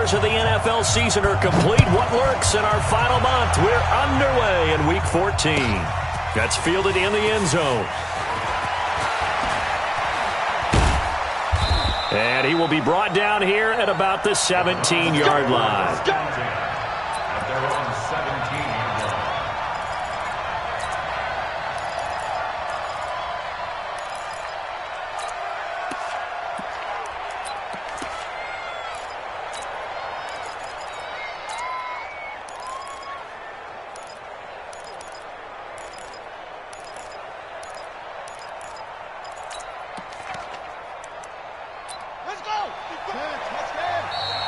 quarters of the NFL season are complete. What lurks in our final month? We're underway in Week 14. That's fielded in the end zone. And he will be brought down here at about the 17-yard line.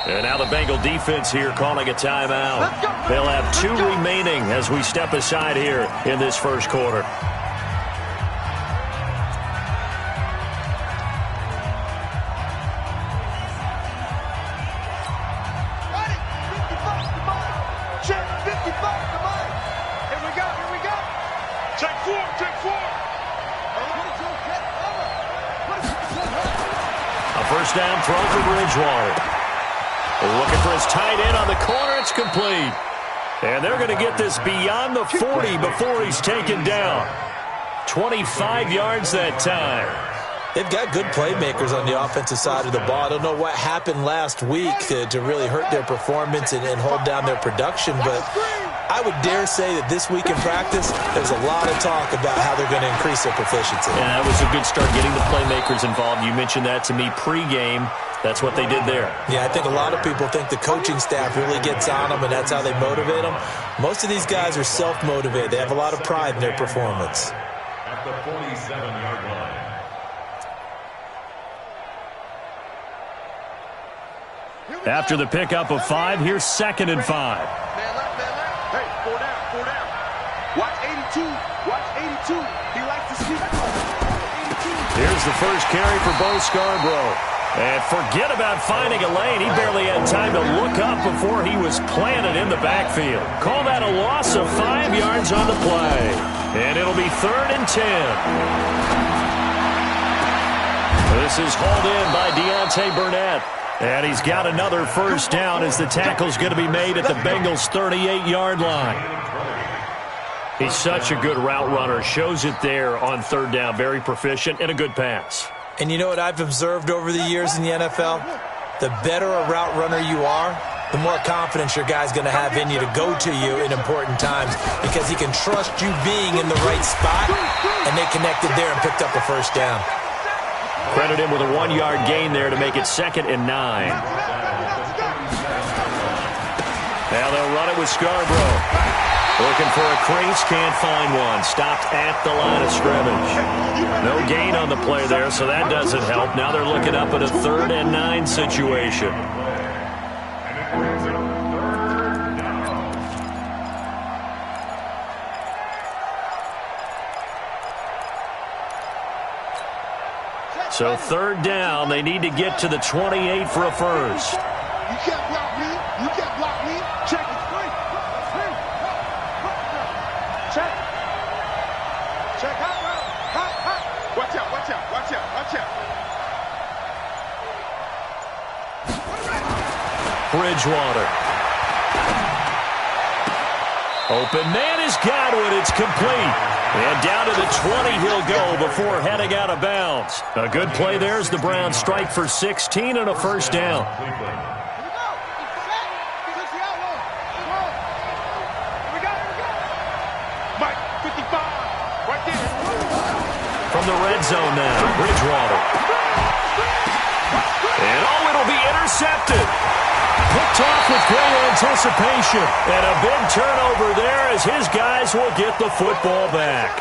And now the Bengal defense here calling a timeout. They'll have 2 remaining as we step aside here in this first quarter. A first down throw for Bridgewater. Looking for his tight end on the corner. It's complete. And they're going to get this beyond the 40 before he's taken down. 25 yards that time. They've got good playmakers on the offensive side of the ball. I don't know what happened last week to really hurt their performance and hold down their production, but I would dare say that this week in practice, there's a lot of talk about how they're going to increase their proficiency. Yeah, that was a good start getting the playmakers involved. You mentioned that to me pregame. That's what they did there. Yeah, I think a lot of people think the coaching staff really gets on them, and that's how they motivate them. Most of these guys are self-motivated. They have a lot of pride in their performance. At the 47-yard line. After the pickup of 5, here's 2nd and 5. Man left, man left. Hey, 4 down, 4 down. Watch 82. Watch 82. He likes to sneak. 82. Here's the first carry for Bo Scarborough. And forget about finding a lane. He barely had time to look up before he was planted in the backfield. Call that a loss of 5 yards on the play. And it'll be 3rd and 10. This is hauled in by Deontay Burnett. And he's got another first down as the tackle's going to be made at the Bengals' 38-yard line. He's such a good route runner. Shows it there on 3rd down. Very proficient and a good pass. And you know what I've observed over the years in the NFL? The better a route runner you are, the more confidence your guy's going to have in you to go to you in important times because he can trust you being in the right spot, and they connected there and picked up a first down. Credit him with a 1-yard gain there to make it 2nd and 9. Now they'll run it with Scarborough. Looking for a crease, can't find one. Stopped at the line of scrimmage. No gain on the play there, so that doesn't help. Now they're looking up at a 3rd and 9 situation. So 3rd down, they need to get to the 28 for a first. You can't block me. You can't block me. Check it. Check. Check out. Watch out, watch out, watch out, watch out. Bridgewater. Open man has got one. It's complete. And down to the 20 he'll go before heading out of bounds. A good play there as the Browns strike for 16 and a first down. From the red zone now, Bridgewater. And it'll be intercepted. Picked off with great anticipation. And a big turnover there as his guys will get the football back.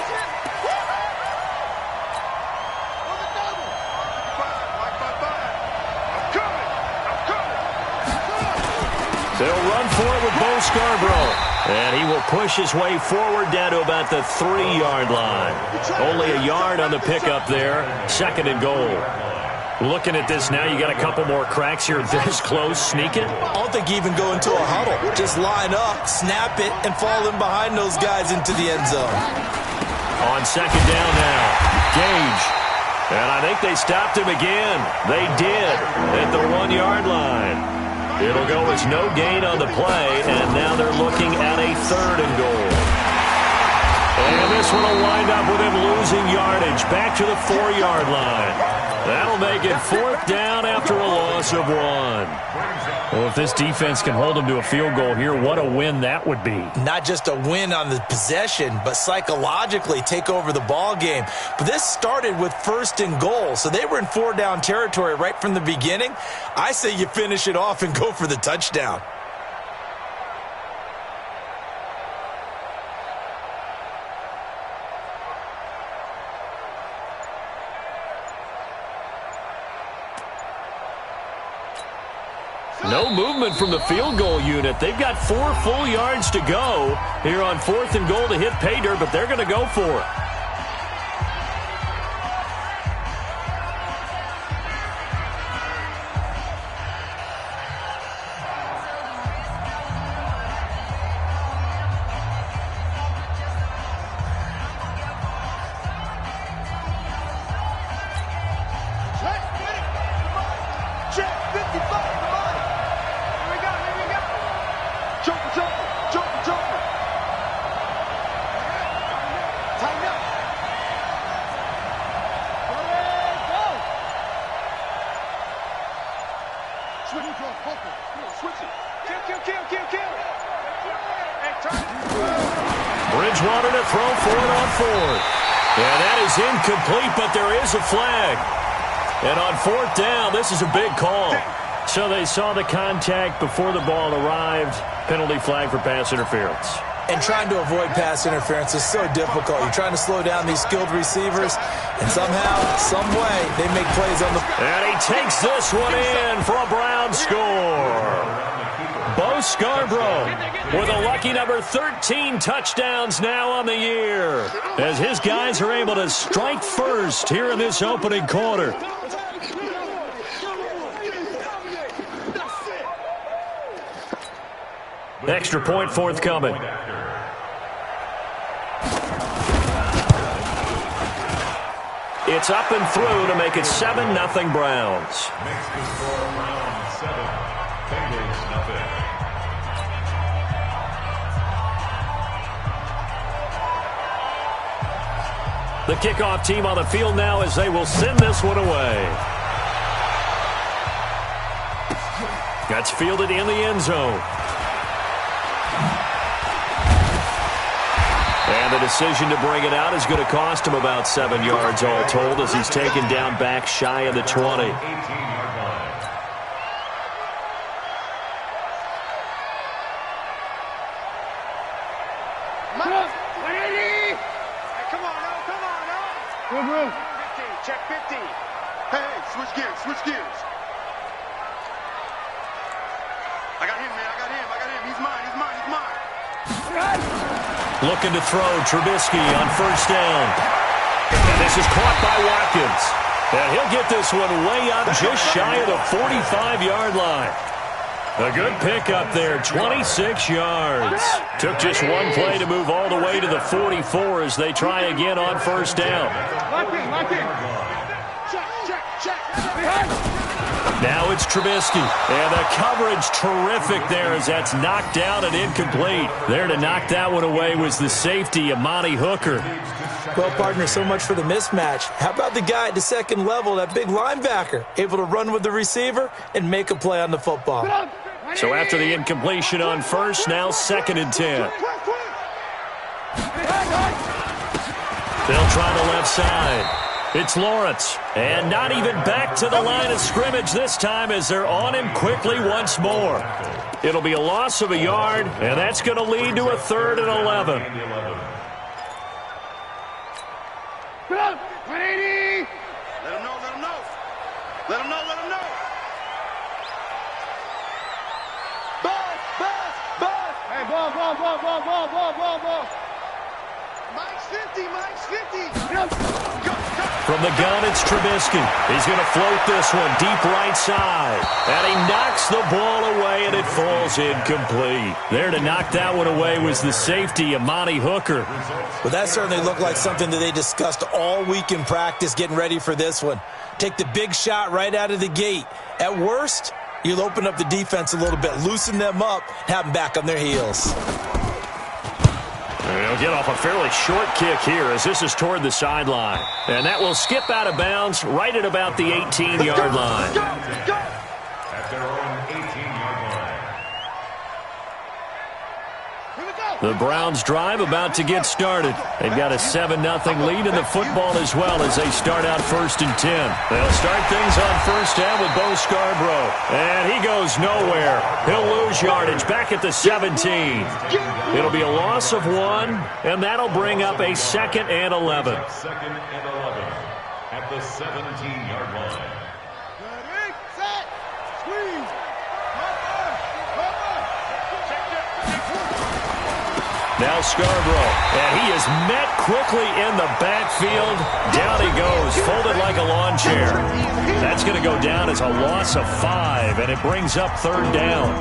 They'll run for it with Bo Scarborough. And he will push his way forward down to about the 3-yard line. Only a yard on the pickup there. 2nd and goal. Looking at this now, you got a couple more cracks here. This close, sneak it. I don't think you even go into a huddle. Just line up, snap it, and fall in behind those guys into the end zone. On 2nd down now, Gage. And I think they stopped him again. They did at the 1-yard line. It'll go as no gain on the play, and now they're looking at a 3rd and goal. And this one will wind up with him losing yardage back to the 4-yard line. That'll make it 4th down after a loss of 1. Well, if this defense can hold them to a field goal here, what a win that would be. Not just a win on the possession, but psychologically take over the ball game. But this started with 1st and goal, so they were in 4-down territory right from the beginning. I say you finish it off and go for the touchdown. No movement from the field goal unit. They've got 4 full yards to go here on 4th and goal to hit pay dirt, but they're going to go for it. Bridgewater to throw for it on 4th. Yeah, that is incomplete, but there is a flag. And on 4th down, this is a big call. So they saw the contact before the ball arrived. Penalty flag for pass interference. And trying to avoid pass interference is so difficult. You're trying to slow down these skilled receivers, and somehow, some way, they make plays on the... And he takes this one in for a Brown score. Bo Scarborough with a lucky number 13 touchdowns now on the year, as his guys are able to strike first here in this opening quarter. Extra point forthcoming. It's up and through to make it 7-0 Browns. Next is for Browns 7, Bengals nothing. The kickoff team on the field now as they will send this one away. That's fielded in the end zone. And the decision to bring it out is going to cost him about 7 yards all told, as he's taken down back shy of the 20. 18-yard line. Good move. 15, check 15. Hey, switch gears, switch gears. I got him, man, I got him. He's mine. Looking to throw Trubisky on 1st down. And this is caught by Watkins. And he'll get this one way up just shy of the 45-yard line. A good pickup there, 26 yards. Took just one play to move all the way to the 44 as they try again on 1st down. Lock in. Check. Now it's Trubisky. And the coverage terrific there as that's knocked down and incomplete. There to knock that one away was the safety, Amani Hooker. Well, partner, so much for the mismatch. How about the guy at the 2nd level, that big linebacker, able to run with the receiver and make a play on the football? So after the incompletion on 1st, now 2nd and 10. They'll try the left side. It's Lawrence. And not even back to the line of scrimmage this time as they're on him quickly once more. It'll be a loss of a yard, and that's going to lead to a 3rd and 11. Let him know. Buzz. Hey, ball. Mike's 50. Go. From the gun, it's Trubisky. He's going to float this one deep right side. And he knocks the ball away, and it falls incomplete. There to knock that one away was the safety, Amani Hooker. Well, that certainly looked like something that they discussed all week in practice getting ready for this one. Take the big shot right out of the gate. At worst, You'll open up the defense a little bit, loosen them up, have them back on their heels. He'll get off a fairly short kick here as this is toward the sideline. And that will skip out of bounds right at about the 18-yard line. At their own 18-yard line. The Browns drive about to get started. They've got a 7-0 lead in the football as well as they start out 1st and 10. They'll start things on 1st down with Bo Scarborough. And he goes nowhere. He'll lose yardage back at the 17. It'll be a loss of 1, and that'll bring up a 2nd and 11. 2nd and 11 at the 17-yard line. Set. Squeeze. Now Scarborough, and he is met quickly in the backfield. Down he goes, folded like a lawn chair. That's going to go down as a loss of 5, and it brings up 3rd down.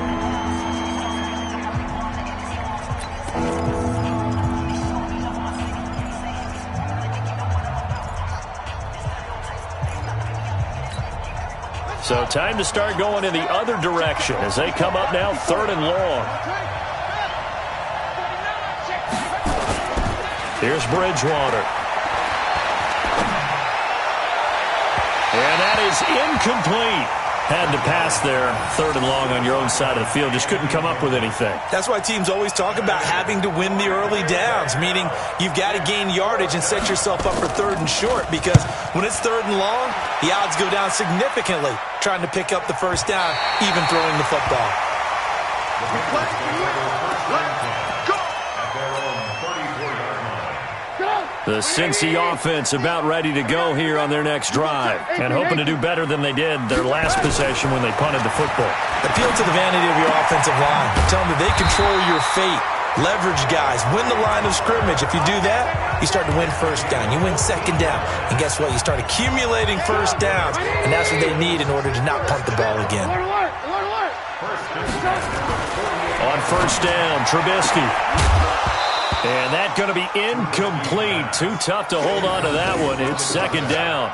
So time to start going in the other direction as they come up now 3rd and long. Here's Bridgewater. And that is incomplete. Had to pass there, 3rd and long on your own side of the field. Just couldn't come up with anything. That's why teams always talk about having to win the early downs, meaning you've got to gain yardage and set yourself up for 3rd and short, because when it's 3rd and long, the odds go down significantly trying to pick up the 1st down, even throwing the football. The Cincy offense about ready to go here on their next drive and hoping to do better than they did their last possession when they punted the football. Appeal to the vanity of your offensive line. Tell them that they control your fate. Leverage guys. Win the line of scrimmage. If you do that, you start to win 1st down. You win 2nd down. And guess what? You start accumulating 1st downs. And that's what they need in order to not punt the ball again. On 1st down, Trubisky. And that's going to be incomplete. Too tough to hold on to that one. It's 2nd down.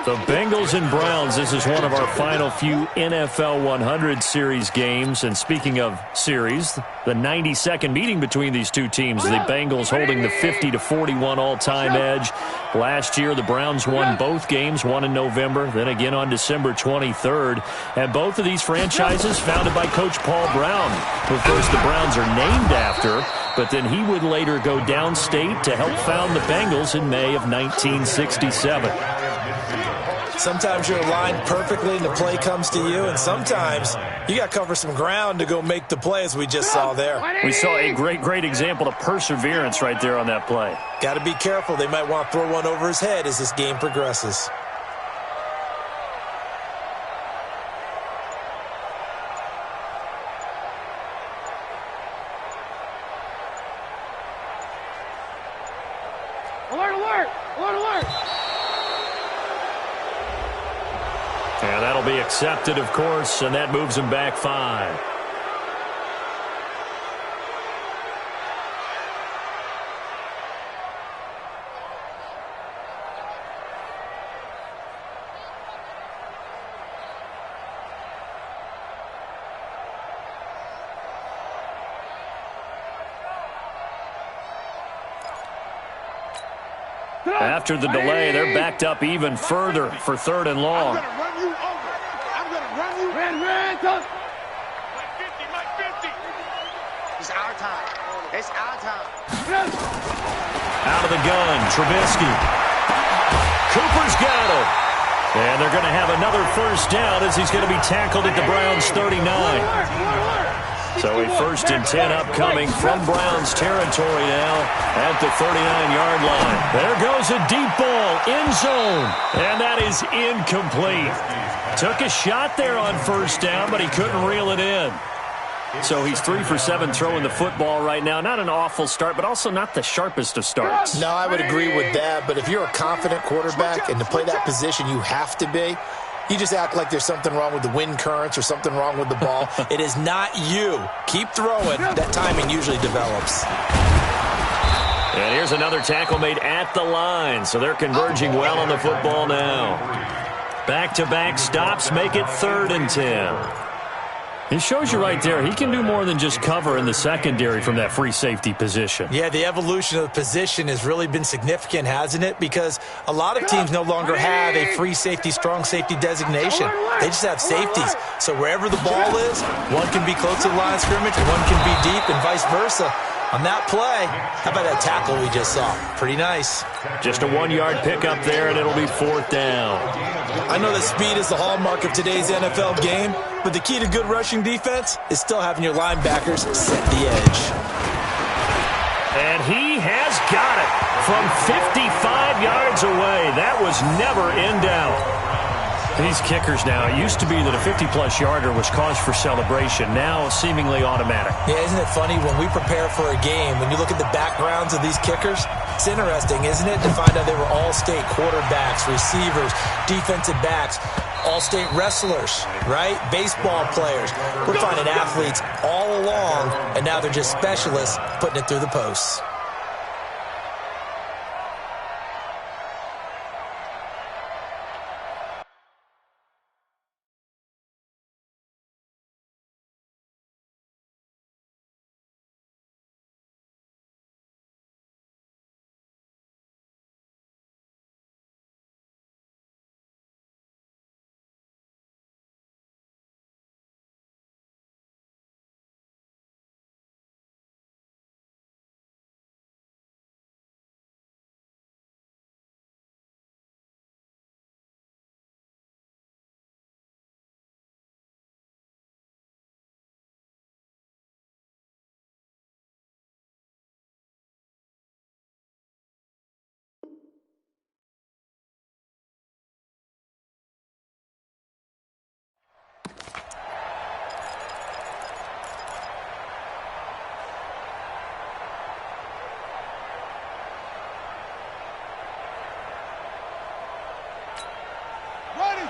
The Bengals and Browns, this is one of our final few NFL 100 series games. And speaking of series, the 92nd meeting between these two teams. The Bengals holding the 50-41 all-time edge. Last year, the Browns won both games, one in November, then again on December 23rd. And both of these franchises founded by Coach Paul Brown, who, of course, the Browns are named after. But then he would later go downstate to help found the Bengals in May of 1967. Sometimes you're aligned perfectly and the play comes to you, and sometimes you got to cover some ground to go make the play, as we just saw there. We saw a great example of perseverance right there on that play. Got to be careful. They might want to throw one over his head as this game progresses. And that'll be accepted, of course, and that moves him back 5. After the delay, they're backed up even further for 3rd and long. I'm going to run you over. I'm going to run you. Ran. Mike 50. It's our time. It's our time. Out of the gun, Trubisky. Cooper's got him. And they're going to have another 1st down as he's going to be tackled at the Browns 39. So a 1st and 10 upcoming from Browns territory now at the 39-yard line. There goes a deep ball, end zone, and that is incomplete. Took a shot there on 1st down, but he couldn't reel it in. So he's 3 for 7 throwing the football right now. Not an awful start, but also not the sharpest of starts. No, I would agree with that, but if you're a confident quarterback and to play that position you have to be, you just act like there's something wrong with the wind currents or something wrong with the ball. It is not you. Keep throwing. That timing usually develops. And here's another tackle made at the line. So they're converging well on the football now. Back-to-back stops make it 3rd and 10. It shows you right there, he can do more than just cover in the secondary from that free safety position. Yeah, the evolution of the position has really been significant, hasn't it? Because a lot of teams no longer have a free safety, strong safety designation. They just have safeties. So wherever the ball is, one can be close to the line of scrimmage, and one can be deep, and vice versa. On that play, how about that tackle we just saw? Pretty nice. Just a 1-yard pickup there, and it'll be 4th down. I know that speed is the hallmark of today's NFL game, but the key to good rushing defense is still having your linebackers set the edge. And he has got it from 55 yards away. That was never in doubt. These kickers now, it used to be that a 50-plus yarder was cause for celebration. Now seemingly automatic. Yeah, isn't it funny when we prepare for a game, when you look at the backgrounds of these kickers, it's interesting, isn't it, to find out they were all-state quarterbacks, receivers, defensive backs, all-state wrestlers, right? Baseball players. We're finding athletes all along, and now they're just specialists putting it through the posts.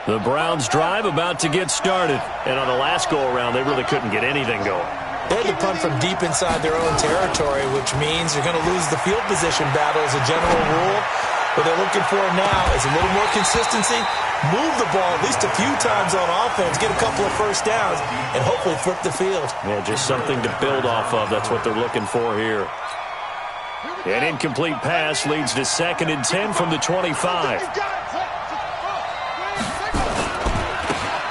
The Browns drive about to get started. And on the last go-around, they really couldn't get anything going. They had to punt from deep inside their own territory, which means you're going to lose the field position battle as a general rule. What they're looking for now is a little more consistency, move the ball at least a few times on offense, get a couple of first downs, and hopefully flip the field. Yeah, just something to build off of. That's what they're looking for here. An incomplete pass leads to 2nd and 10 from the 25.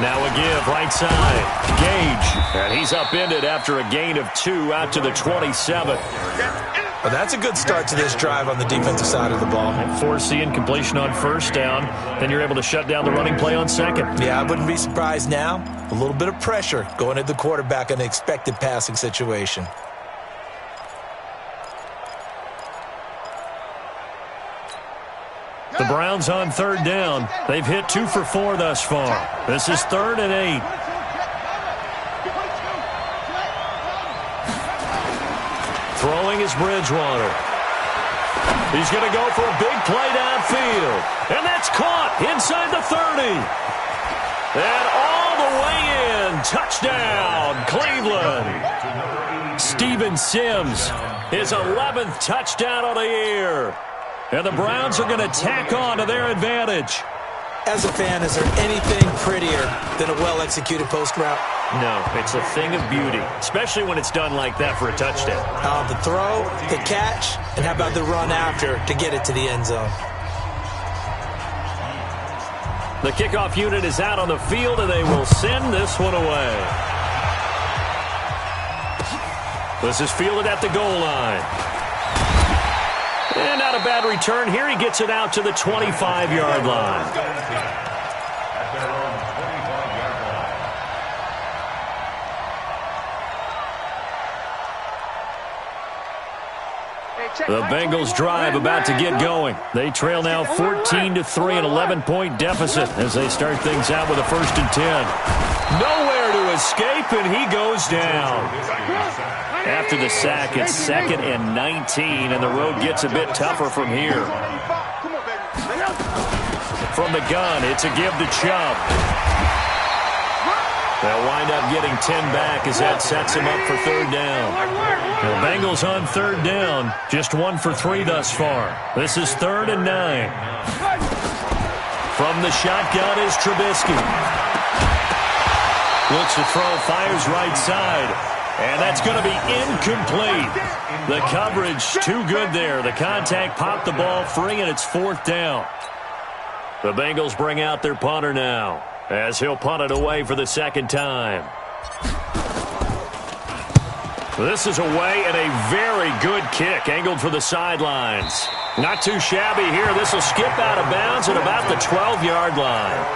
Now a give, right side. Gage, and he's upended after a gain of 2 out to the 27. Well, that's a good start to this drive on the defensive side of the ball. And force the incompletion on 1st down. Then you're able to shut down the running play on 2nd. Yeah, I wouldn't be surprised now. A little bit of pressure going at the quarterback in an expected passing situation. The Browns on 3rd down. They've hit 2 for 4 thus far. This is 3rd and 8. Throwing is Bridgewater. He's going to go for a big play downfield. And that's caught inside the 30. And all the way in. Touchdown, Cleveland. Steven Sims, his 11th touchdown of the year. And the Browns are going to tack on to their advantage. As a fan, is there anything prettier than a well-executed post route? No, it's a thing of beauty, especially when it's done like that for a touchdown. The throw, the catch, and how about the run after to get it to the end zone? The kickoff unit is out on the field, and they will send this one away. This is fielded at the goal line. And not a bad return here. He gets it out to the 25-yard line. The Bengals drive about to get going. They trail now 14-3, an 11-point deficit as they start things out with a 1st and 10. Nowhere to escape, and he goes down. After the sack, it's 2nd and 19, and the road gets a bit tougher from here. From the gun, it's a give to Chubb. They'll wind up getting 10 back as that sets him up for 3rd down. The Bengals on 3rd down, just 1 for 3 thus far. This is 3rd and 9. From the shotgun is Trubisky. Looks to throw, fires right side. And that's going to be incomplete. The coverage too good there. The contact popped the ball free, and it's 4th down. The Bengals bring out their punter now, as he'll punt it away for the 2nd time. This is away, and a very good kick, angled for the sidelines. Not too shabby here. This will skip out of bounds at about the 12-yard line.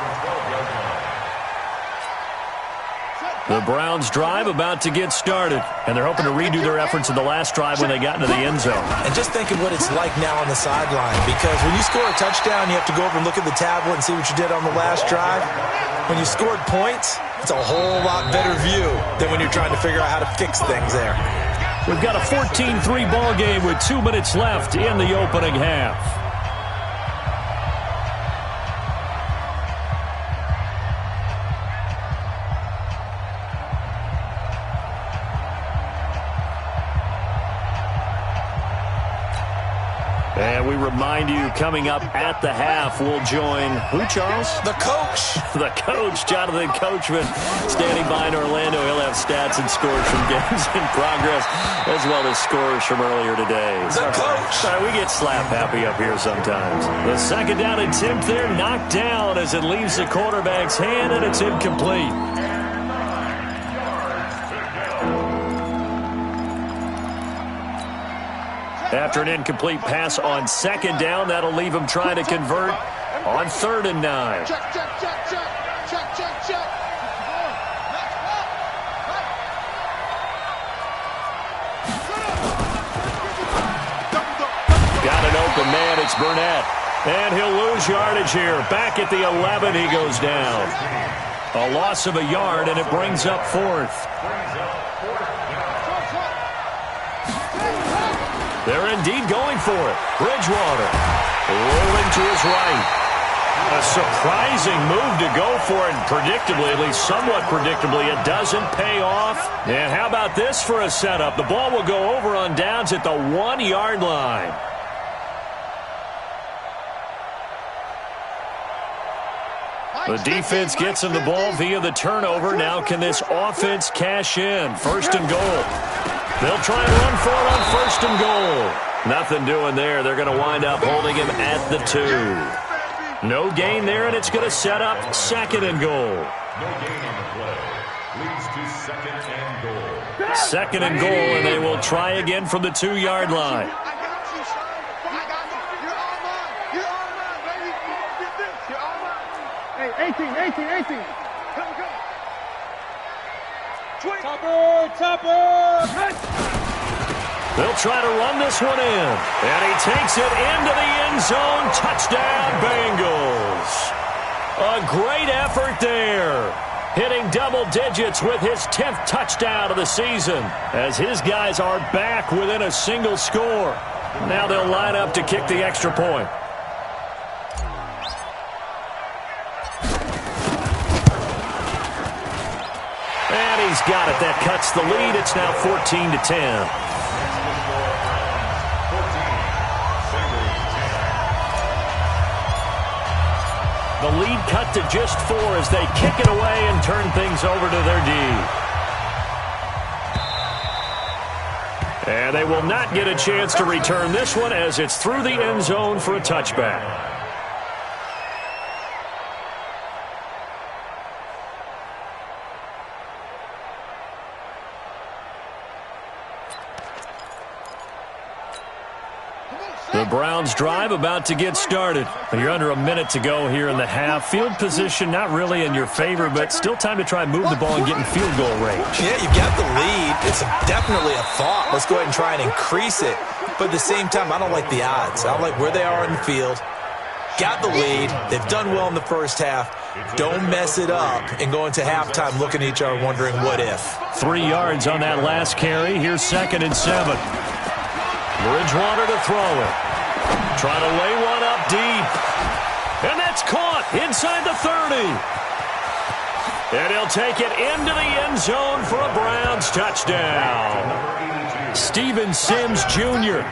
The Browns drive about to get started, and they're hoping to redo their efforts in the last drive when they got into the end zone. And just think of what it's like now on the sideline, because when you score a touchdown, you have to go over and look at the tablet and see what you did on the last drive. When you scored points, it's a whole lot better view than when you're trying to figure out how to fix things there. We've got a 14-3 ball game with 2 minutes left in the opening half. And we remind you, coming up at the half, we'll join who, Charles? The coach. The coach, Jonathan Coachman, standing by in Orlando. He'll have stats and scores from games in progress, as well as scores from earlier today. The coach. Sorry, we get slap happy up here sometimes. The 2nd down attempt there, knocked down as it leaves the quarterback's hand, and it's incomplete. After an incomplete pass on 2nd down, that'll leave him trying to convert on 3rd and 9. Check, check, check, check. Check, check, check. Got an open man, it's Burnett. And he'll lose yardage here. Back at the 11, he goes down. A loss of a yard, and it brings up 4th. They're indeed going for it. Bridgewater rolling to his right. A surprising move to go for it, and predictably, at least somewhat predictably, it doesn't pay off. And how about this for a setup? The ball will go over on downs at the 1-yard line. The defense gets him the ball via the turnover. Now can this offense cash in? 1st and goal. They'll try and run for it on 1st and goal. Nothing doing there. They're going to wind up holding him at the 2. No gain there, and it's going to set up 2nd and goal. No gain on the play. Leads to 2nd and goal. 2nd and goal, and they will try again from the 2-yard line. I got you, son. I got you. You're all mine. You're all mine, baby. Get this. You're all mine. Hey, 18. Come. Topper. They'll try to run this one in. And he takes it into the end zone. Touchdown, Bengals. A great effort there. Hitting double digits with his 10th touchdown of the season, as his guys are back within a single score. Now they'll line up to kick the extra point. And he's got it. That cuts the lead. It's now 14-10. The lead cut to just 4 as they kick it away and turn things over to their D. And they will not get a chance to return this one as it's through the end zone for a touchback. The Browns drive about to get started. You're under a minute to go here in the half. Field position not really in your favor, but still time to try and move the ball and get in field goal range. Yeah, you've got the lead. It's definitely a thought. Let's go ahead and try and increase it. But at the same time, I don't like the odds. I don't like where they are in the field. Got the lead. They've done well in the first half. Don't mess it up and go into halftime looking at each other wondering what if. 3 yards on that last carry. Here's 2nd and 7. Bridgewater to throw it. Trying to lay one up deep. And that's caught inside the 30. And he'll take it into the end zone for a Browns touchdown. Steven Sims Jr.,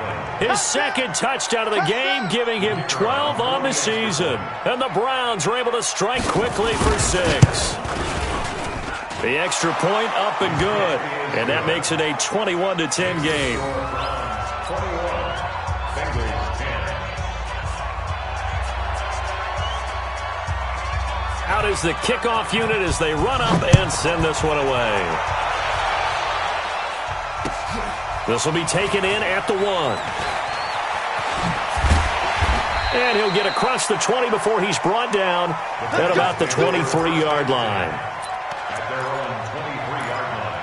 his 2nd touchdown of the game, giving him 12 on the season. And the Browns are able to strike quickly for 6. The extra point up and good. And that makes it a 21-10 game. Out is the kickoff unit as they run up and send this one away. This will be taken in at the 1. And he'll get across the 20 before he's brought down at about the 23-yard line. At their own 23-yard line.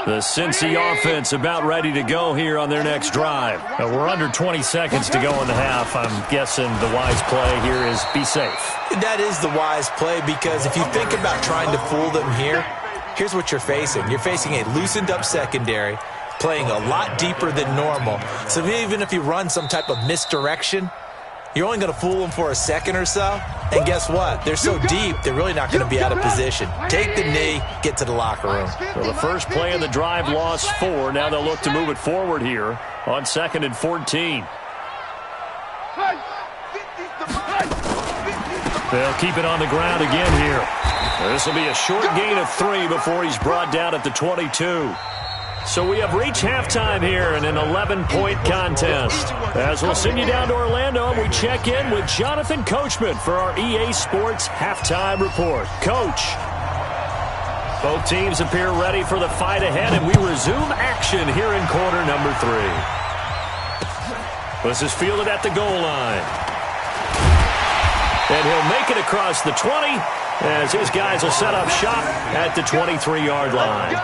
The Cincy offense about ready to go here on their next drive. We're under 20 seconds to go in the half. I'm guessing the wise play here is be safe. That is the wise play, because if you think about trying to fool them here, here's what you're facing. You're facing a loosened up secondary, playing a lot deeper than normal. So even if you run some type of misdirection, you're only going to fool them for a second or so. And guess what? They're so deep, they're really not going to be out of position. Take the knee, get to the locker room. Well, the first play of the drive lost 4. Now they'll look to move it forward here on 2nd and 14. They'll keep it on the ground again here. This will be a short gain of 3 before he's brought down at the 22. So we have reached halftime here in an 11-point contest. As we'll send you down to Orlando, we check in with Jonathan Coachman for our EA Sports Halftime Report. Coach, both teams appear ready for the fight ahead, and we resume action here in quarter number 3. This is fielded at the goal line. And he'll make it across the 20 as his guys will set up shop at the 23-yard line.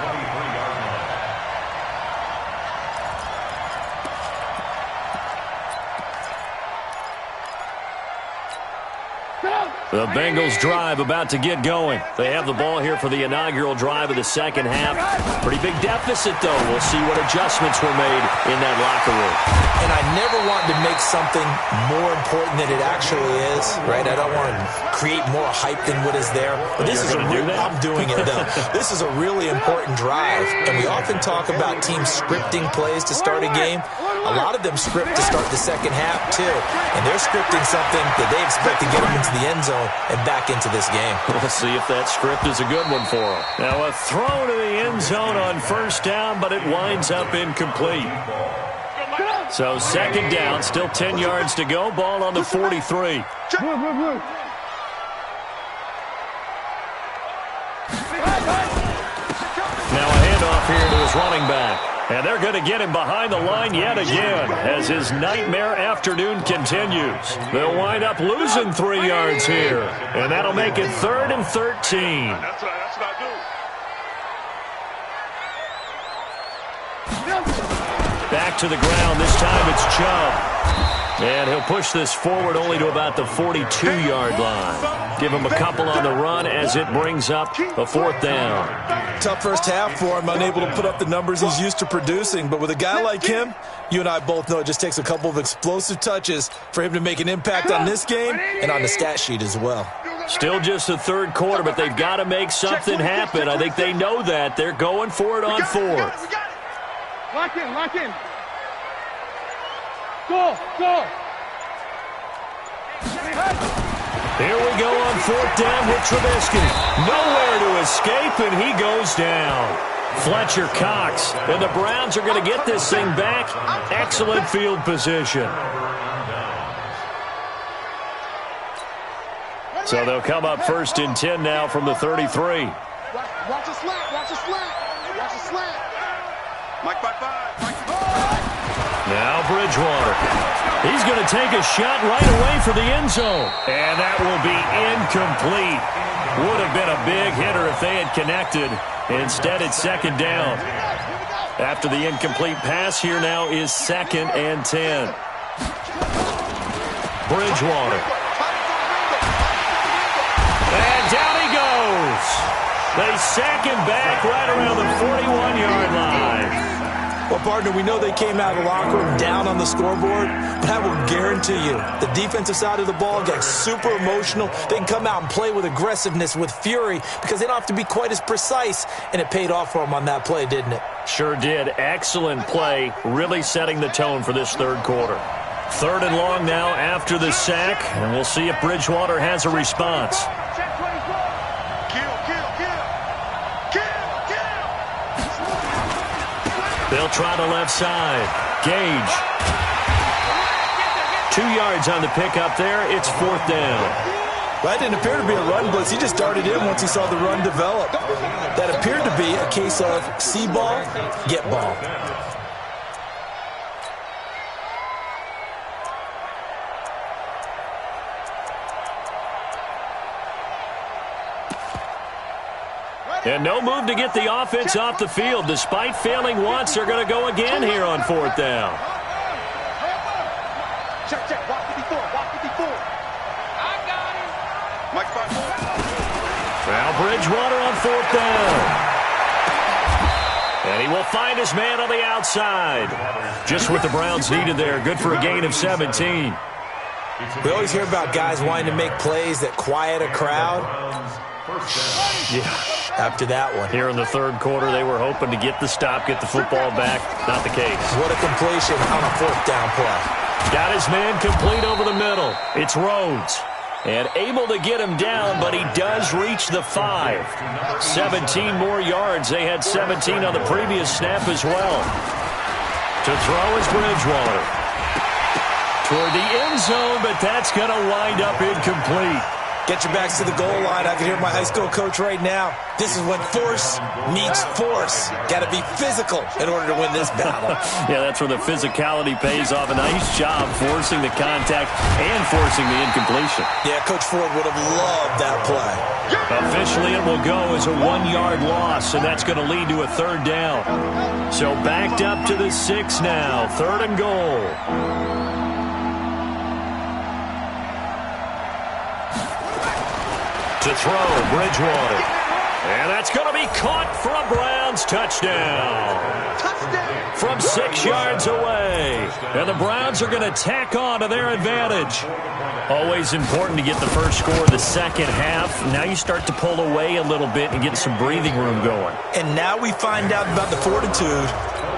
The Bengals drive about to get going. They have the ball here for the inaugural drive of the second half. Pretty big deficit, though. We'll see what adjustments were made in that locker room. And I never want to make something more important than it actually is, right? I don't want to create more hype than what is there. But this is a real, I'm doing it, though. This is a really important drive. And we often talk about teams scripting plays to start a game. A lot of them script to start the second half, too. And they're scripting something that they expect to get them into the end zone and back into this game. We'll see if that script is a good one for them. Now a throw to the end zone on first down, but it winds up incomplete. So second down, still 10 yards to go. Ball on the 43. Now a handoff here to his running back. And they're going to get him behind the line yet again as his nightmare afternoon continues. They'll wind up losing 3 yards here. And that'll make it 3rd and 13. That's what I do. Back to the ground. This time it's Chubb. And he'll push this forward only to about the 42-yard line. Give him a couple on the run as it brings up a 4th down. Tough first half for him, unable to put up the numbers he's used to producing. But with a guy like him, you and I both know it just takes a couple of explosive touches for him to make an impact on this game and on the stat sheet as well. Still just the 3rd quarter, but they've got to make something happen. I think they know that. They're going for it on 4th. Lock in, lock in. Go, go. Here we go on 4th down with Trubisky. Nowhere to escape, and he goes down. Fletcher Cox, and the Browns are going to get this thing back. Excellent field position. So they'll come up 1st and 10 now from the 33. Watch a slant, watch a slant, watch a slant. Mike 5-5. Now Bridgewater. He's going to take a shot right away for the end zone. And that will be incomplete. Would have been a big hitter if they had connected. Instead, it's 2nd down. After the incomplete pass, here now is 2nd and 10. Bridgewater. And down he goes. They sack him back right around the 41-yard line. Well, partner, we know they came out of the locker room down on the scoreboard, but I will guarantee you the defensive side of the ball got super emotional. They can come out and play with aggressiveness, with fury, because they don't have to be quite as precise, and it paid off for them on that play, didn't it? Sure did. Excellent play, really setting the tone for this third quarter. 3rd and long now after the sack, and we'll see if Bridgewater has a response. They'll try the left side. Gage. 2 yards on the pickup there. It's 4th down. That didn't appear to be a run blitz. He just darted in once he saw the run develop. That appeared to be a case of see ball, get ball. And no move to get the offense off the field. Despite failing once, they're going to go again here on 4th down. Check, walk 54, walk 54. I got him. Mike 5. Now Bridgewater on 4th down. And he will find his man on the outside. Just what the Browns needed there. Good for a gain of 17. We always hear about guys wanting to make plays that quiet a crowd. Yeah, after that one. Here in the 3rd quarter, they were hoping to get the stop, get the football back. Not the case. What a completion on a 4th down play. Got his man complete over the middle. It's Rhodes. And able to get him down, but he does reach the 5. 17 more yards. They had 17 on the previous snap as well. To throw is Bridgewater. Toward the end zone, but that's going to wind up incomplete. Get your backs to the goal line. I can hear my high school coach right now. This is when force meets force. Got to be physical in order to win this battle. Yeah, that's where the physicality pays off. A nice job forcing the contact and forcing the incompletion. Yeah, Coach Ford would have loved that play. Officially, it will go as a 1-yard loss, and that's going to lead to a 3rd down. So backed up to the 6 now. 3rd and goal. To throw, Bridgewater. And that's going to be caught for a Browns touchdown. From 6 yards away. And the Browns are going to tack on to their advantage. Always important to get the first score of the second half. Now you start to pull away a little bit and get some breathing room going. And now we find out about the fortitude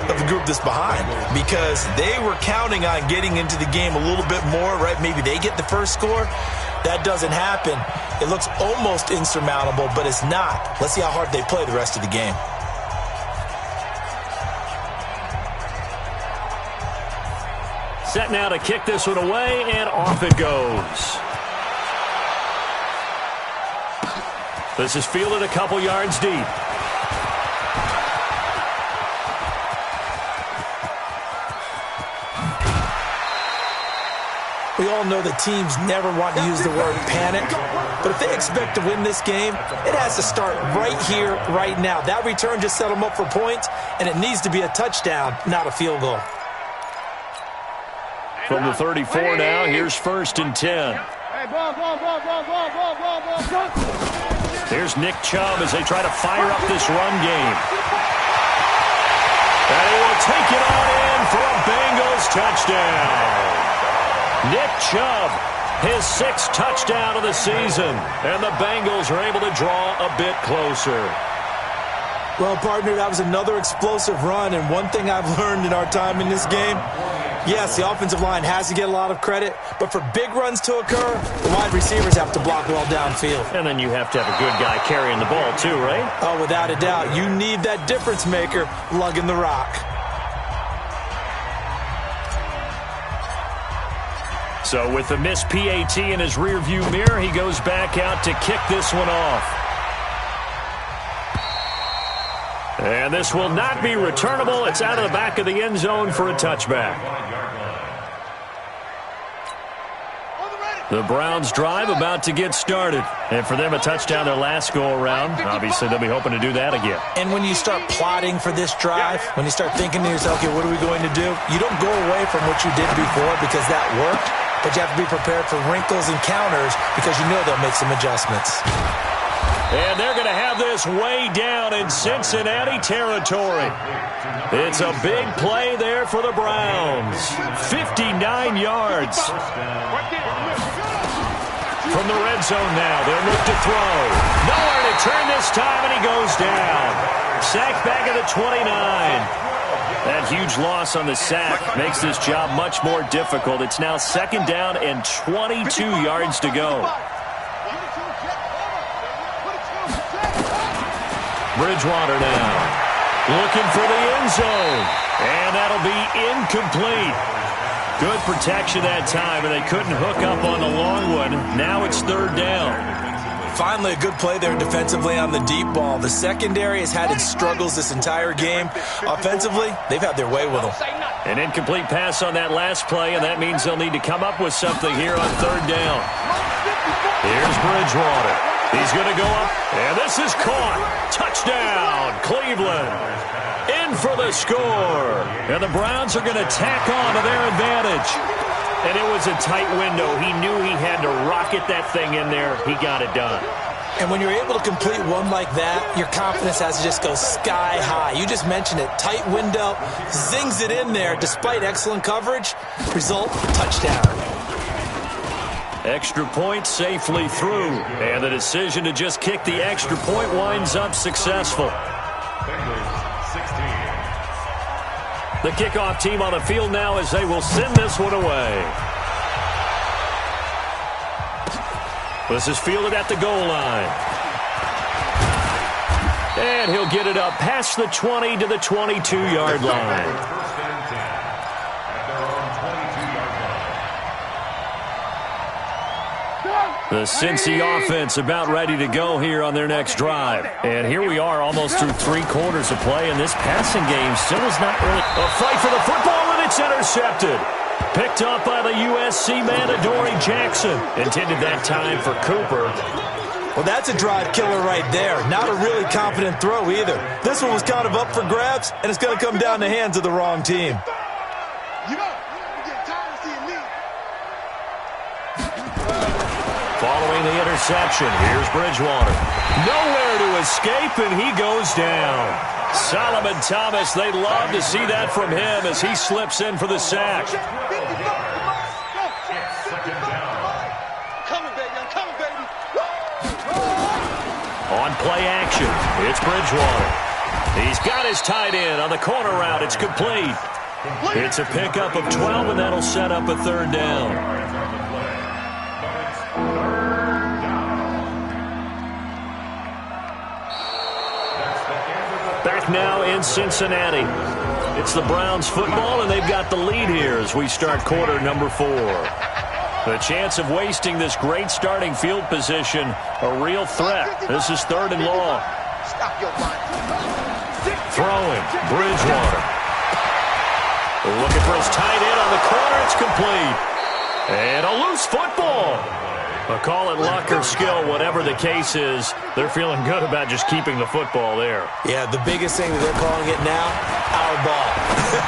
of the group that's behind, because they were counting on getting into the game a little bit more, right? Maybe they get the first score. That doesn't happen. It looks almost insurmountable, but it's not. Let's see how hard they play the rest of the game. Set now to kick this one away, and off it goes. This is fielded a couple yards deep. We all know that teams never want to use the word panic, but if they expect to win this game, it has to start right here, right now. That return just set them up for points, and it needs to be a touchdown, not a field goal. From the 34 now, here's 1st and 10. Here's Nick Chubb as they try to fire up this run game. And he will take it on in for a Bengals touchdown. Nick Chubb, his 6th touchdown of the season, and the Bengals are able to draw a bit closer. Well, partner, that was another explosive run, and one thing I've learned in our time in this game, yes, the offensive line has to get a lot of credit, but for big runs to occur, the wide receivers have to block well downfield. And then you have to have a good guy carrying the ball too, right? Oh, without a doubt. You need that difference maker lugging the rock. So with the missed PAT in his rearview mirror, he goes back out to kick this one off. And this will not be returnable. It's out of the back of the end zone for a touchback. The Browns drive about to get started. And for them, a touchdown their last go-around. Obviously, they'll be hoping to do that again. And when you start plotting for this drive, when you start thinking to yourself, okay, what are we going to do? You don't go away from what you did before because that worked. But you have to be prepared for wrinkles and counters because you know they'll make some adjustments. And they're going to have this way down in Cincinnati territory. It's a big play there for the Browns. 59 yards. From the red zone now, they'll look to throw. Nowhere to turn this time, and he goes down. Sacked back at the 29. That huge loss on the sack makes this job much more difficult. It's now 2nd down and 22 yards to go. Bridgewater now looking for the end zone. And that'll be incomplete. Good protection that time, and they couldn't hook up on the long one. Now it's 3rd down. Finally, a good play there defensively on the deep ball. The secondary has had its struggles this entire game. Offensively, they've had their way with them. An incomplete pass on that last play, and that means they'll need to come up with something here on 3rd down. Here's Bridgewater. He's going to go up, and this is caught. Touchdown, Cleveland. In for the score. And the Browns are going to tack on to their advantage. And it was a tight window. He knew he had to rocket that thing in there. He got it done. And when you're able to complete one like that, your confidence has to just go sky high. You just mentioned it. Tight window, zings it in there despite excellent coverage. Result, touchdown. Extra point safely through. And the decision to just kick the extra point winds up successful. The kickoff team on the field now as they will send this one away. This is fielded at the goal line. And he'll get it up past the 20 to the 22-yard line. The Cincy offense about ready to go here on their next drive. And here we are almost through 3 quarters of play, and this passing game still is not really a fight for the football, and it's intercepted. Picked up by the USC man, Adoree Jackson. Intended that time for Cooper. Well, that's a drive killer right there. Not a really confident throw either. This one was kind of up for grabs, and it's going to come down the hands of the wrong team. Following the interception, here's Bridgewater. Nowhere to escape, and he goes down. Solomon Thomas, they'd love to see that from him as he slips in for the sack. On play action, it's Bridgewater. He's got his tight end on the corner route. It's complete. It's a pickup of 12, and that'll set up a 3rd down. Back now in Cincinnati. It's the Browns football, and they've got the lead here as we start quarter number 4. The chance of wasting this great starting field position, a real threat. This is 3rd and long. Throwing, Bridgewater. Looking for his tight end on the corner. It's complete. And a loose football. But call it luck or skill, whatever the case is, they're feeling good about just keeping the football there. Yeah, the biggest thing that they're calling it now, our ball.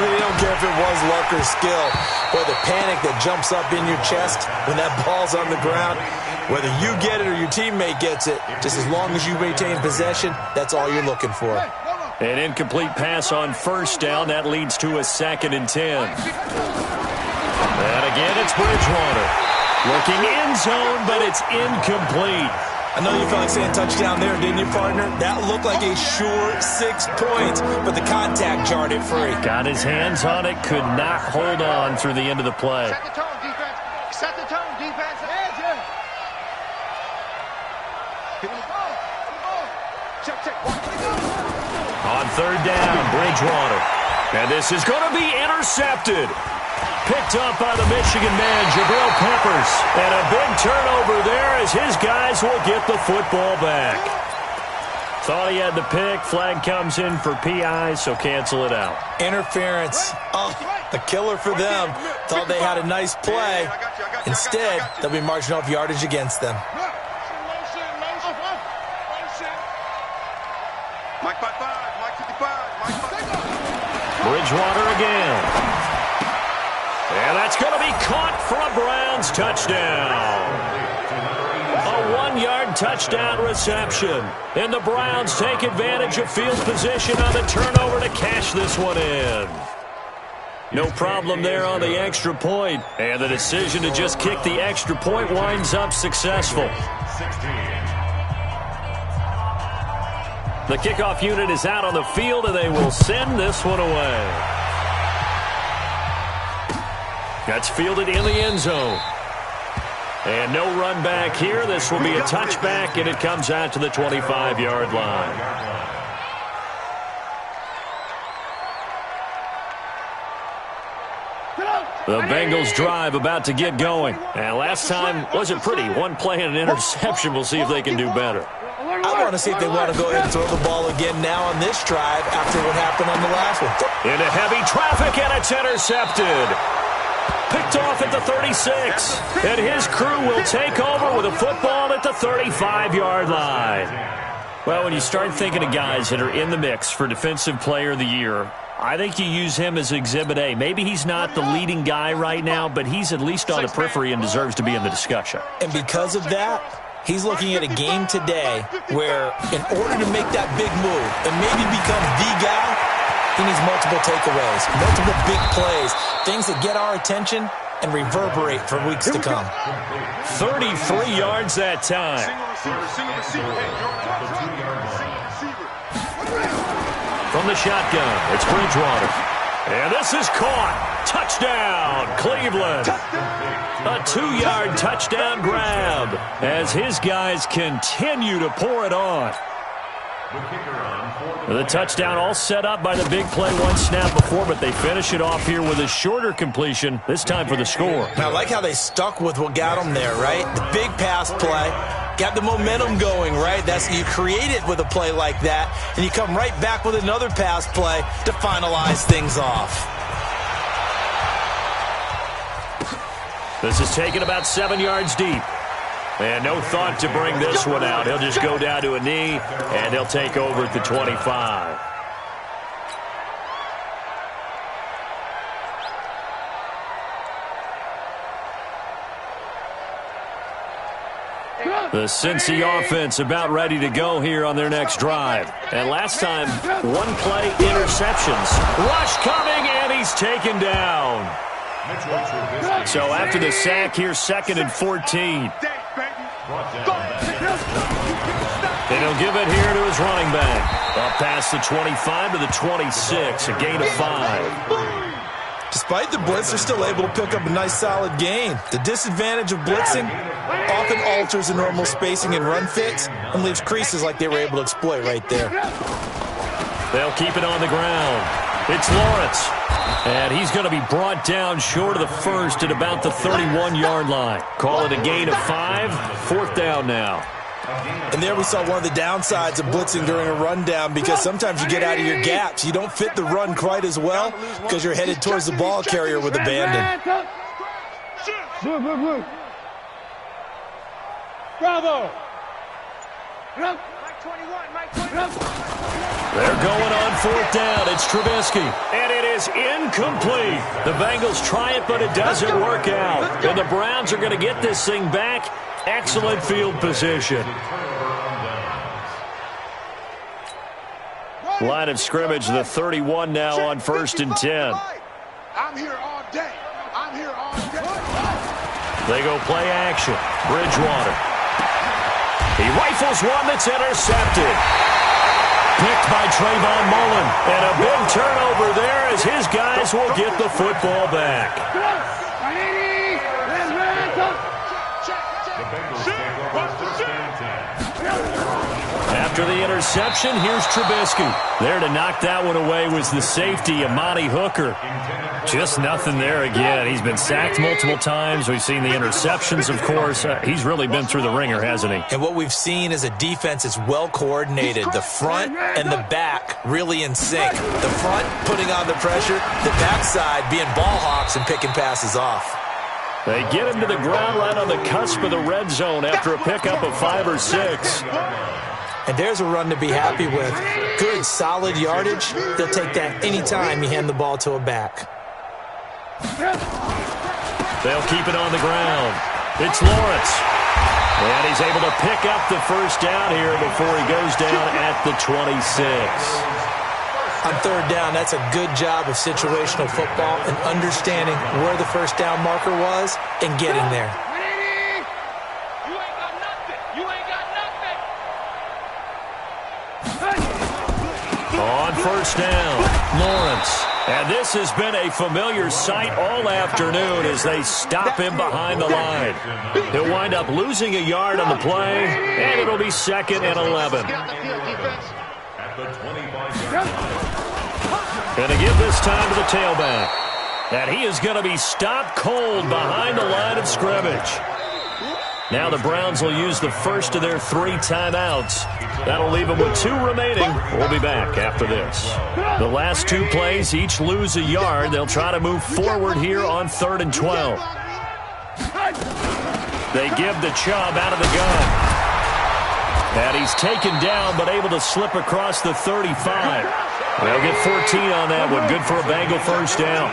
They don't care if it was luck or skill. Or the panic that jumps up in your chest when that ball's on the ground. Whether you get it or your teammate gets it, just as long as you maintain possession, that's all you're looking for. An incomplete pass on 1st down. That leads to a 2nd and 10. And again, it's Bridgewater. Looking in zone, but it's incomplete. I know you felt like saying touchdown there, didn't you, partner? That looked like a sure 6 points, but the contact jarred it free. Got his hands on it, could not hold on through the end of the play. Set the tone, defense. Set the tone, defense. On 3rd down, Bridgewater. And this is going to be intercepted. Picked up by the Michigan man, Jabril Peppers. And a big turnover there as his guys will get the football back. Thought he had the pick. Flag comes in for PI, so cancel it out. Interference. Oh, a killer for them. Thought they had a nice play. Instead, they'll be marching off yardage against them. Bridgewater again. And that's going to be caught for a Browns touchdown. A 1-yard touchdown reception. And the Browns take advantage of field position on the turnover to cash this one in. No problem there on the extra point. And the decision to just kick the extra point winds up successful. The kickoff unit is out on the field, and they will send this one away. That's fielded in the end zone. And no run back here. This will be a touchback, and it comes out to the 25-yard line. The Bengals drive about to get going. And last time wasn't pretty. One play and an interception. We'll see if they can do better. I want to see if they want to go ahead and throw the ball again now on this drive after what happened on the last one. Into heavy traffic, and it's intercepted. Picked off at the 36. And his crew will take over with a football at the 35-yard line. Well, when you start thinking of guys that are in the mix for Defensive Player of the Year, I think you use him as Exhibit A. Maybe he's not the leading guy right now, but he's at least on the periphery and deserves to be in the discussion. And because of that, he's looking at a game today where in order to make that big move and maybe become the guy, he needs multiple takeaways, multiple big plays, things that get our attention and reverberate for weeks to come. 33 yards that time. From the shotgun, it's Bridgewater. And this is caught. Touchdown, Cleveland. A 2-yard touchdown grab as his guys continue to pour it on. The touchdown all set up by the big play one snap before, but they finish it off here with a shorter completion, this time for the score. I like how they stuck with what got them there, right? The big pass play, got the momentum going, right? That's you create it with a play like that, and you come right back with another pass play to finalize things off. This is taken about 7 yards deep. And no thought to bring this one out. He'll just go down to a knee, and they'll take over at the 25. The Cincy offense about ready to go here on their next drive. And last time, one play interceptions. Rush coming, and he's taken down. So after the sack here, 2nd and 14. And he'll give it here to his running back. Up past the 25 to the 26, a gain of 5. Despite the blitz, they're still able to pick up a nice solid gain. The disadvantage of blitzing often alters the normal spacing and run fits and leaves creases like they were able to exploit right there. They'll keep it on the ground. It's Lawrence. And he's going to be brought down short of the first at about the 31-yard line. Call it a gain of 5. 4th down now. And there we saw one of the downsides of blitzing during a rundown because sometimes you get out of your gaps. You don't fit the run quite as well because you're headed towards the ball carrier with abandon. Bravo! They're going on 4th down. It's Trubisky. And it is incomplete. The Bengals try it, but it doesn't work out. And the Browns are going to get this thing back. Excellent field position. Line of scrimmage, the 31 now on 1st and 10. I'm here all day. I'm here all day. They go play action. Bridgewater. He rifles one that's intercepted. Picked by Trayvon Mullen. And a big turnover there as his guys will get the football back. After the interception, here's Trubisky. There to knock that one away was the safety, Amani Hooker. Just nothing there again. He's been sacked multiple times. We've seen the interceptions, of course. He's really been through the ringer, hasn't he? And what we've seen is a defense that's well coordinated. The front and the back really in sync. The front putting on the pressure, the backside being ball hawks and picking passes off. They get him to the ground right on the cusp of the red zone after a pickup of 5 or 6. And there's a run to be happy with. Good, solid yardage. They'll take that anytime you hand the ball to a back. They'll keep it on the ground. It's Lawrence. And he's able to pick up the first down here before he goes down at the 26. On 3rd down, that's a good job of situational football and understanding where the first down marker was and getting there. You ain't got nothing. You ain't got nothing. On first down, Lawrence. And this has been a familiar sight all afternoon as they stop him behind the line. He'll wind up losing a yard on the play, and it'll be 2nd and 11. At the 25-yard line. Going to give this time to the tailback. And he is going to be stopped cold behind the line of scrimmage. Now the Browns will use the first of their 3 timeouts. That'll leave them with 2 remaining. We'll be back after this. The last 2 plays each lose a yard. They'll try to move forward here on 3rd and 12. They give the Chubb out of the gun. And he's taken down but able to slip across the 35. They'll get 14 on that one. Good for a Bengal first down.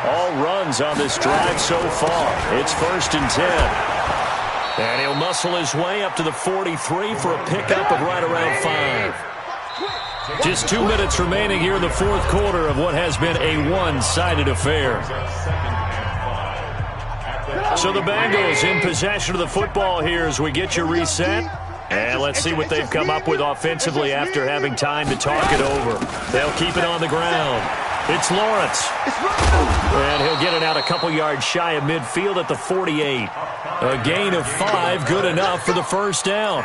All runs on this drive so far. It's 1st and 10. And he'll muscle his way up to the 43 for a pickup of right around 5. Just 2 minutes remaining here in the 4th quarter of what has been a one-sided affair. So the Bengals in possession of the football here as we get you reset. And let's see what they've come up with offensively after having time to talk it over. They'll keep it on the ground. It's Lawrence. And he'll get it out a couple yards shy of midfield at the 48. A gain of 5, good enough for the first down.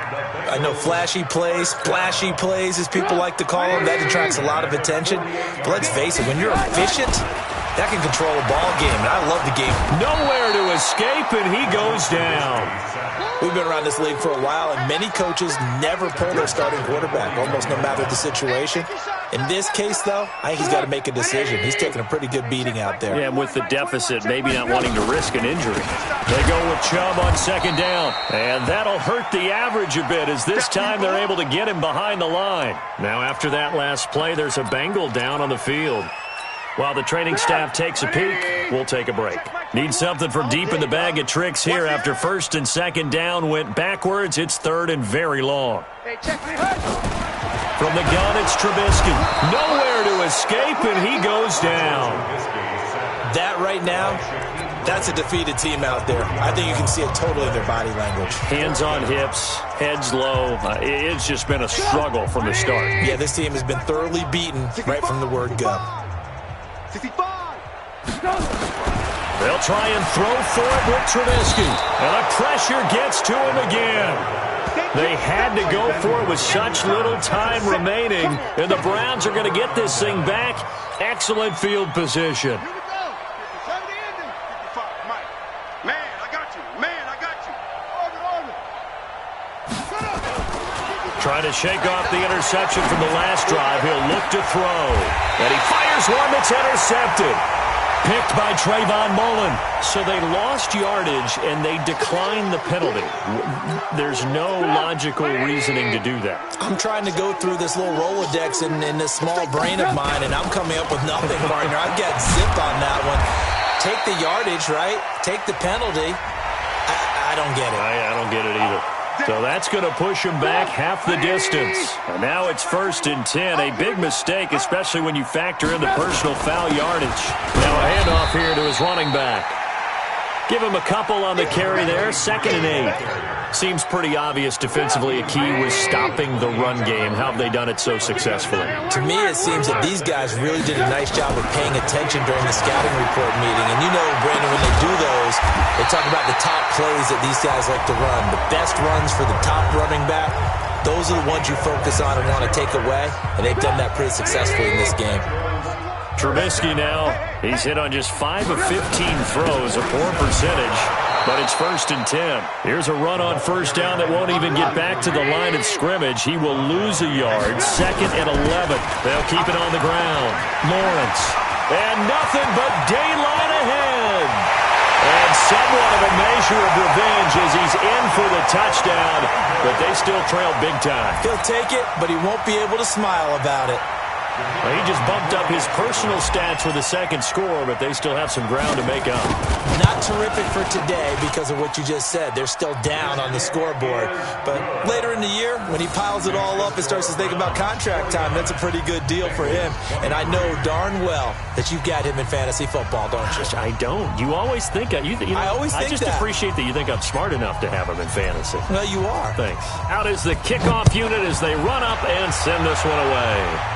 I know flashy plays, splashy plays, as people like to call them, that attracts a lot of attention. But let's face it, when you're efficient, that can control a ball game, and I love the game. Nowhere to escape, and he goes down. We've been around this league for a while, and many coaches never pull their starting quarterback, almost no matter the situation. In this case, though, I think he's got to make a decision. He's taking a pretty good beating out there. Yeah, and with the deficit, maybe not wanting to risk an injury. They go with Chubb on 2nd down, and that'll hurt the average a bit as this time they're able to get him behind the line. Now, after that last play, there's a Bengal down on the field. While the training staff takes a peek, we'll take a break. Need something from deep in the bag of tricks here after 1st and 2nd down went backwards. It's 3rd and very long. From the gun, it's Trubisky. Nowhere to escape, and he goes down. That right now, that's a defeated team out there. I think you can see it totally in their body language. Hands on hips, heads low. It's just been a struggle from the start. Yeah, this team has been thoroughly beaten right from the word go. They'll try and throw for it with Trubisky. And the pressure gets to him again. They had to go for it with such little time remaining. And the Browns are going to get this thing back. Excellent field position. Trying to shake off the interception from the last drive. He'll look to throw. And he fires one that's intercepted. Picked by Trayvon Mullen. So they lost yardage, and they declined the penalty. There's no logical reasoning to do that. I'm trying to go through this little Rolodex in this small brain of mine, and I'm coming up with nothing, partner. I've got zip on that one. Take the yardage, right? Take the penalty. I don't get it. I don't get it either. So that's going to push him back half the distance. And now it's 1st and 10. A big mistake, especially when you factor in the personal foul yardage. Now a handoff here to his running back. Give him a couple on the carry there. 2nd and 8. Seems pretty obvious defensively a key was stopping the run game. How have they done it so successfully? To me, it seems that these guys really did a nice job of paying attention during the scouting report meeting. And you know, Brandon, when they do those, they talk about the top plays that these guys like to run. The best runs for the top running back, those are the ones you focus on and want to take away. And they've done that pretty successfully in this game. Trubisky now, he's hit on just 5 of 15 throws, a poor percentage, but it's 1st and 10. Here's a run on 1st down that won't even get back to the line of scrimmage. He will lose a yard, 2nd and 11. They'll keep it on the ground. Lawrence, and nothing but daylight ahead. And somewhat of a measure of revenge as he's in for the touchdown, but they still trail big time. He'll take it, but he won't be able to smile about it. Well, he just bumped up his personal stats with a 2nd score, but they still have some ground to make up. Not terrific for today because of what you just said. They're still down on the scoreboard. But later in the year, when he piles it all up and starts to think about contract time, that's a pretty good deal for him. And I know darn well that you've got him in fantasy football, don't you? I don't. You always think I just appreciate that you think I'm smart enough to have him in fantasy. Well, you are. Thanks. Out is the kickoff unit as they run up and send this one away.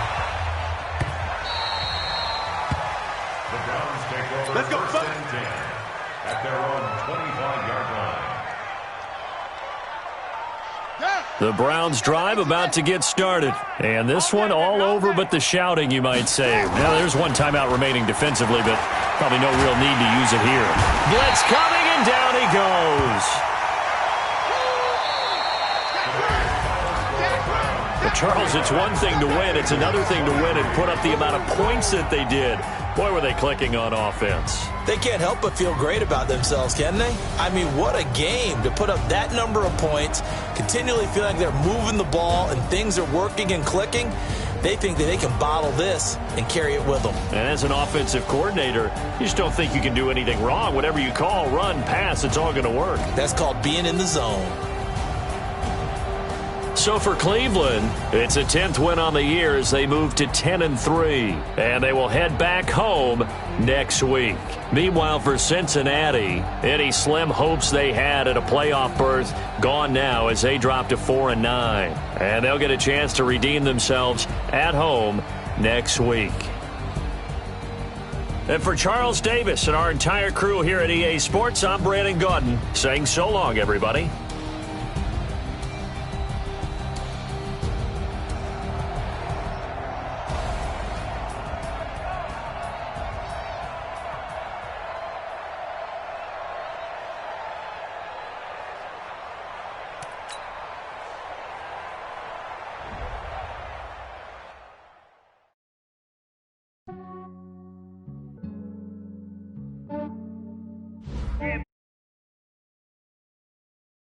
The Browns' drive about to get started. And this one all over but the shouting, you might say. Now, there's one timeout remaining defensively, but probably no real need to use it here. Blitz coming, and down he goes. But Charles, it's one thing to win. It's another thing to win and put up the amount of points that they did. Boy, were they clicking on offense. They can't help but feel great about themselves, can they? I mean, what a game to put up that number of points, continually feel like they're moving the ball and things are working and clicking. They think that they can bottle this and carry it with them. And as an offensive coordinator, you just don't think you can do anything wrong. Whatever you call, run, pass, it's all going to work. That's called being in the zone. So for Cleveland, it's a 10th win on the year as they move to 10-3, and they will head back home next week. Meanwhile, for Cincinnati, any slim hopes they had at a playoff berth gone now as they drop to 4-9, and they'll get a chance to redeem themselves at home next week. And for Charles Davis and our entire crew here at EA Sports, I'm Brandon Gaudin saying so long, everybody.